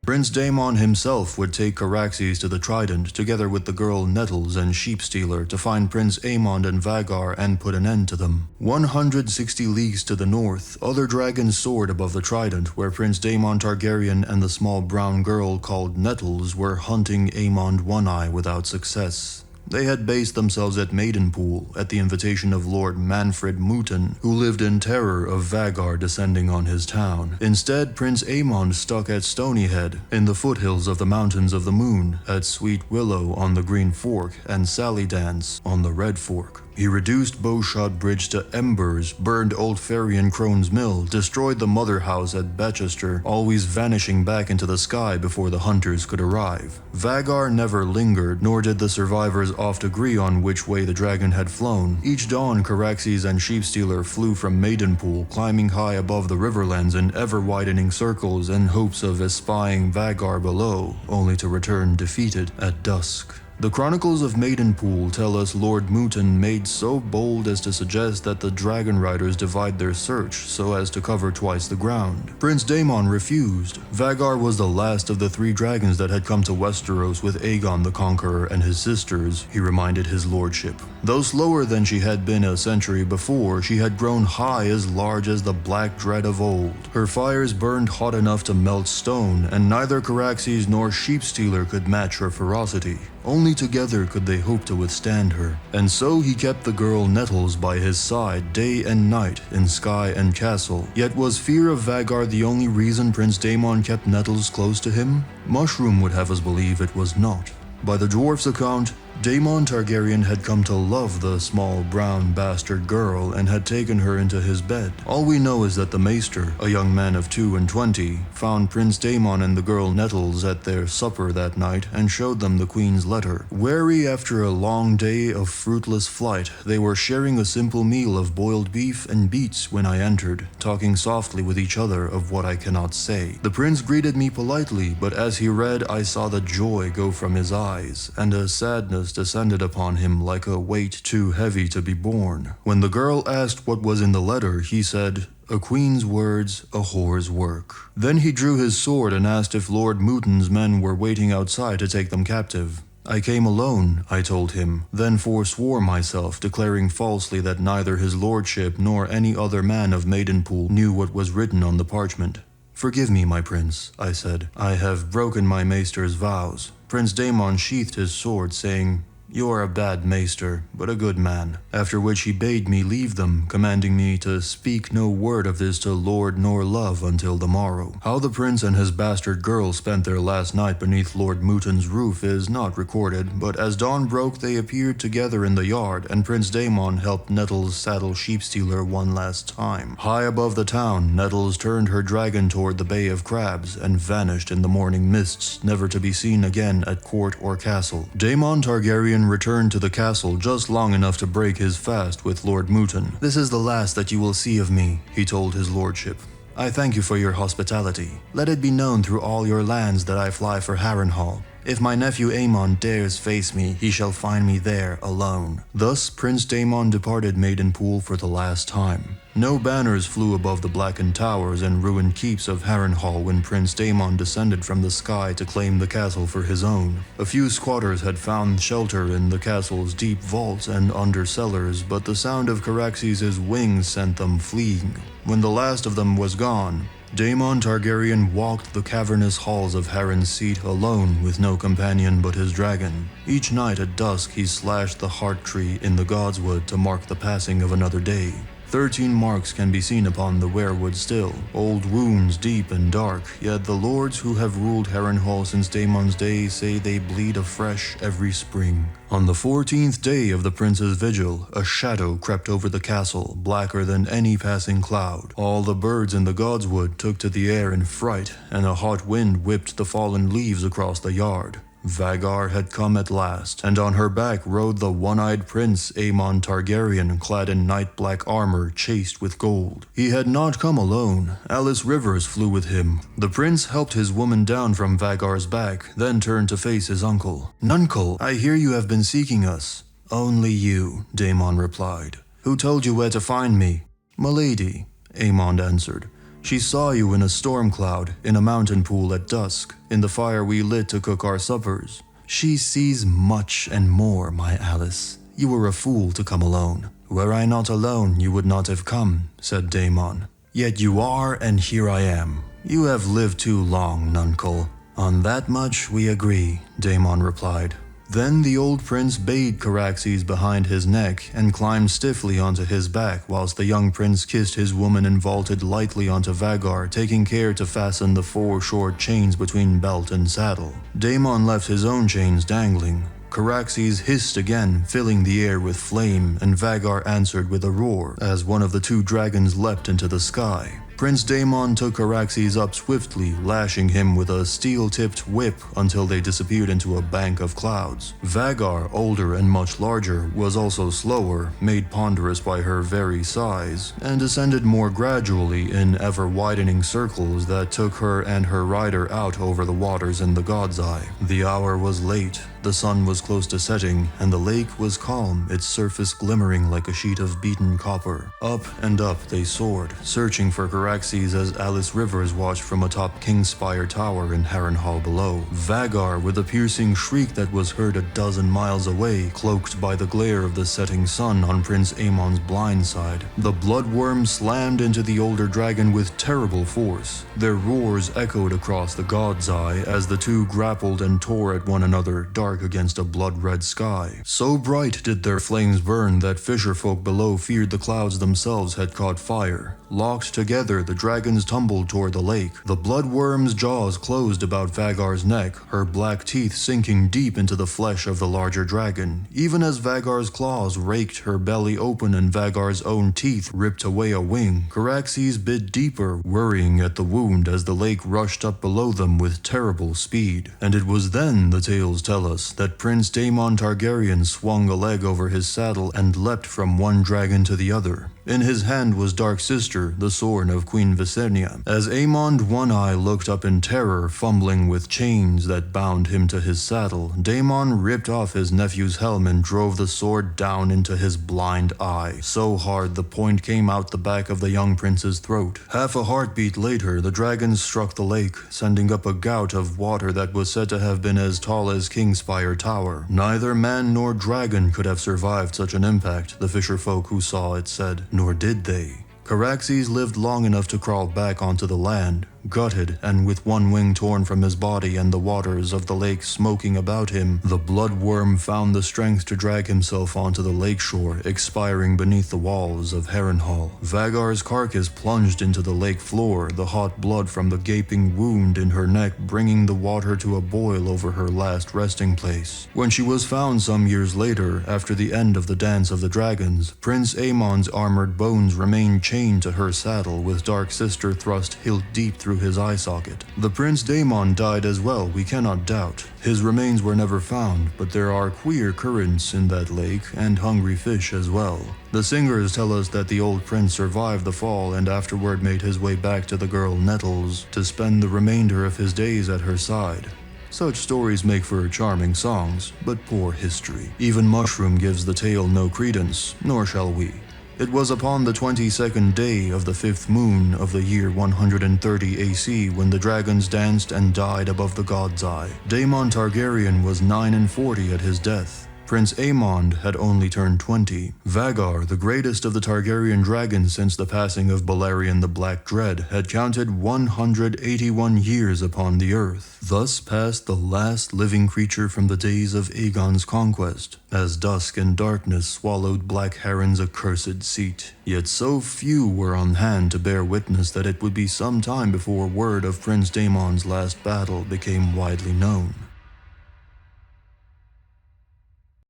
Prince Daemon himself would take Caraxes to the Trident, together with the girl Nettles and Sheepstealer, to find Prince Aemond and Vhagar and put an end to them. 160 leagues to the north, other dragons soared above the Trident, where Prince Daemon Targaryen and the small brown girl called Nettles were hunting Aemond One-Eye without success. They had based themselves at Maidenpool, at the invitation of Lord Manfred Mooten, who lived in terror of Vhagar descending on his town. Instead, Prince Aemond stuck at Stonyhead, in the foothills of the Mountains of the Moon, at Sweet Willow on the Green Fork, and Sally Dance on the Red Fork. He reduced Bowshot Bridge to embers, burned Old Ferry and Crone's Mill, destroyed the mother house at Bechester, always vanishing back into the sky before the hunters could arrive. Vagar never lingered, nor did the survivors oft agree on which way the dragon had flown. Each dawn, Caraxes and Sheepstealer flew from Maidenpool, climbing high above the riverlands in ever-widening circles in hopes of espying Vagar below, only to return defeated at dusk. The Chronicles of Maidenpool tell us Lord Mooten made so bold as to suggest that the dragon riders divide their search so as to cover twice the ground. Prince Daemon refused. Vagar was the last of the 3 dragons that had come to Westeros with Aegon the Conqueror and his sisters, he reminded his lordship. Though slower than she had been a century before, she had grown high as large as the Black Dread of old. Her fires burned hot enough to melt stone, and neither Caraxes nor Sheepstealer could match her ferocity. Only together could they hope to withstand her. And so he kept the girl Nettles by his side day and night in sky and castle. Yet was fear of Vagar the only reason Prince Daemon kept Nettles close to him? Mushroom would have us believe it was not. By the dwarf's account, Daemon Targaryen had come to love the small brown bastard girl and had taken her into his bed. All we know is that the maester, a young man of 22, found Prince Daemon and the girl Nettles at their supper that night and showed them the queen's letter. Weary after a long day of fruitless flight, they were sharing a simple meal of boiled beef and beets when I entered, talking softly with each other of what I cannot say. The prince greeted me politely, but as he read I saw the joy go from his eyes, and a sadness descended upon him like a weight too heavy to be borne. When the girl asked what was in the letter, he said, "A queen's words, a whore's work." Then he drew his sword and asked if Lord Mooten's men were waiting outside to take them captive. "I came alone," I told him, then forswore myself, declaring falsely that neither his lordship nor any other man of Maidenpool knew what was written on the parchment. "Forgive me, my prince," I said. "I have broken my maester's vows." Prince Daemon sheathed his sword, saying, "You are a bad maester, but a good man," after which he bade me leave them, commanding me to speak no word of this to lord nor love until the morrow. How the prince and his bastard girl spent their last night beneath Lord Mooten's roof is not recorded, but as dawn broke they appeared together in the yard, and Prince Daemon helped Nettles saddle Sheepstealer one last time. High above the town, Nettles turned her dragon toward the Bay of Crabs and vanished in the morning mists, never to be seen again at court or castle. Daemon Targaryen returned to the castle just long enough to break his fast with Lord Mooten. "This is the last that you will see of me," he told his lordship. "I thank you for your hospitality. Let it be known through all your lands that I fly for Harrenhal. If my nephew Aemond dares face me, he shall find me there alone." Thus Prince Daemon departed Maidenpool for the last time. No banners flew above the blackened towers and ruined keeps of Harrenhal when Prince Daemon descended from the sky to claim the castle for his own. A few squatters had found shelter in the castle's deep vaults and under cellars, but the sound of Caraxes' wings sent them fleeing. When the last of them was gone, Daemon Targaryen walked the cavernous halls of Harren's seat alone with no companion but his dragon. Each night at dusk he slashed the heart tree in the godswood to mark the passing of another day. 13 marks can be seen upon the weirwood still, old wounds deep and dark, yet the lords who have ruled Harrenhal since Daemon's day say they bleed afresh every spring. On the 14th day of the prince's vigil, a shadow crept over the castle, blacker than any passing cloud. All the birds in the godswood took to the air in fright, and a hot wind whipped the fallen leaves across the yard. Vagar had come at last, and on her back rode the one-eyed prince Aemond Targaryen, clad in night-black armor chased with gold. He had not come alone. Alice Rivers flew with him. The prince helped his woman down from Vagar's back, then turned to face his uncle. "Nuncle, I hear you have been seeking us." "Only you," Daemon replied. "Who told you where to find me?" "Milady," Aemond answered. "She saw you in a storm cloud, in a mountain pool at dusk, in the fire we lit to cook our suppers." "She sees much and more, my Alice. You were a fool to come alone." "Were I not alone, you would not have come," said Daemon. "Yet you are, and here I am. You have lived too long, nuncle." "On that much we agree," Daemon replied. Then the old prince bade Caraxes behind his neck and climbed stiffly onto his back whilst the young prince kissed his woman and vaulted lightly onto Vagar, taking care to fasten the 4 short chains between belt and saddle. Daemon left his own chains dangling. Caraxes hissed again, filling the air with flame, and Vagar answered with a roar as one of the two dragons leapt into the sky. Prince Daemon took Caraxes up swiftly, lashing him with a steel-tipped whip until they disappeared into a bank of clouds. Vagar, older and much larger, was also slower, made ponderous by her very size, and descended more gradually in ever-widening circles that took her and her rider out over the waters in the God's Eye. The hour was late, the sun was close to setting, and the lake was calm, its surface glimmering like a sheet of beaten copper. Up and up they soared, searching for Caraxes as Alice Rivers watched from atop Kingspire Tower in Harrenhal below. Vagar, with a piercing shriek that was heard a dozen miles away, cloaked by the glare of the setting sun on Prince Aemond's blind side. The bloodworm slammed into the older dragon with terrible force. Their roars echoed across the God's Eye as the two grappled and tore at one another, dark against a blood-red sky. So bright did their flames burn that fisherfolk below feared the clouds themselves had caught fire. Locked together, the dragons tumbled toward the lake. The bloodworm's jaws closed about Vagar's neck, her black teeth sinking deep into the flesh of the larger dragon. Even as Vagar's claws raked her belly open and Vagar's own teeth ripped away a wing, Caraxes bit deeper, worrying at the wound as the lake rushed up below them with terrible speed. And it was then, the tales tell us, that Prince Daemon Targaryen swung a leg over his saddle and leapt from one dragon to the other. In his hand was Dark Sister, the sword of Queen Visenya. As Aemond One Eye looked up in terror, fumbling with chains that bound him to his saddle, Daemon ripped off his nephew's helm and drove the sword down into his blind eye, so hard the point came out the back of the young prince's throat. Half a heartbeat later, the dragons struck the lake, sending up a gout of water that was said to have been as tall as Kingspire Tower. Neither man nor dragon could have survived such an impact, the fisherfolk who saw it said. Nor did they. Caraxes lived long enough to crawl back onto the land, gutted and with one wing torn from his body and the waters of the lake smoking about him. The bloodworm found the strength to drag himself onto the lakeshore, expiring beneath the walls of Harrenhal. Vagar's carcass plunged into the lake floor, the hot blood from the gaping wound in her neck bringing the water to a boil over her last resting place. When she was found some years later, after the end of the Dance of the Dragons, Prince Aemond's armored bones remained chained to her saddle, with Dark Sister thrust hilt deep through his eye socket. The Prince Daemon died as well, we cannot doubt. His remains were never found, but there are queer currents in that lake and hungry fish as well. The singers tell us that the old prince survived the fall and afterward made his way back to the girl Nettles to spend the remainder of his days at her side. Such stories make for charming songs, but poor history. Even Mushroom gives the tale no credence, nor shall we. It was upon the 22nd day of the 5th moon of the year 130 AC when the dragons danced and died above the God's Eye. Daemon Targaryen was 49 at his death. Prince Aemond had only turned 20. Vagar, the greatest of the Targaryen dragons since the passing of Balerion the Black Dread, had counted 181 years upon the earth. Thus passed the last living creature from the days of Aegon's conquest, as dusk and darkness swallowed Black Heron's accursed seat. Yet so few were on hand to bear witness that it would be some time before word of Prince Daemon's last battle became widely known.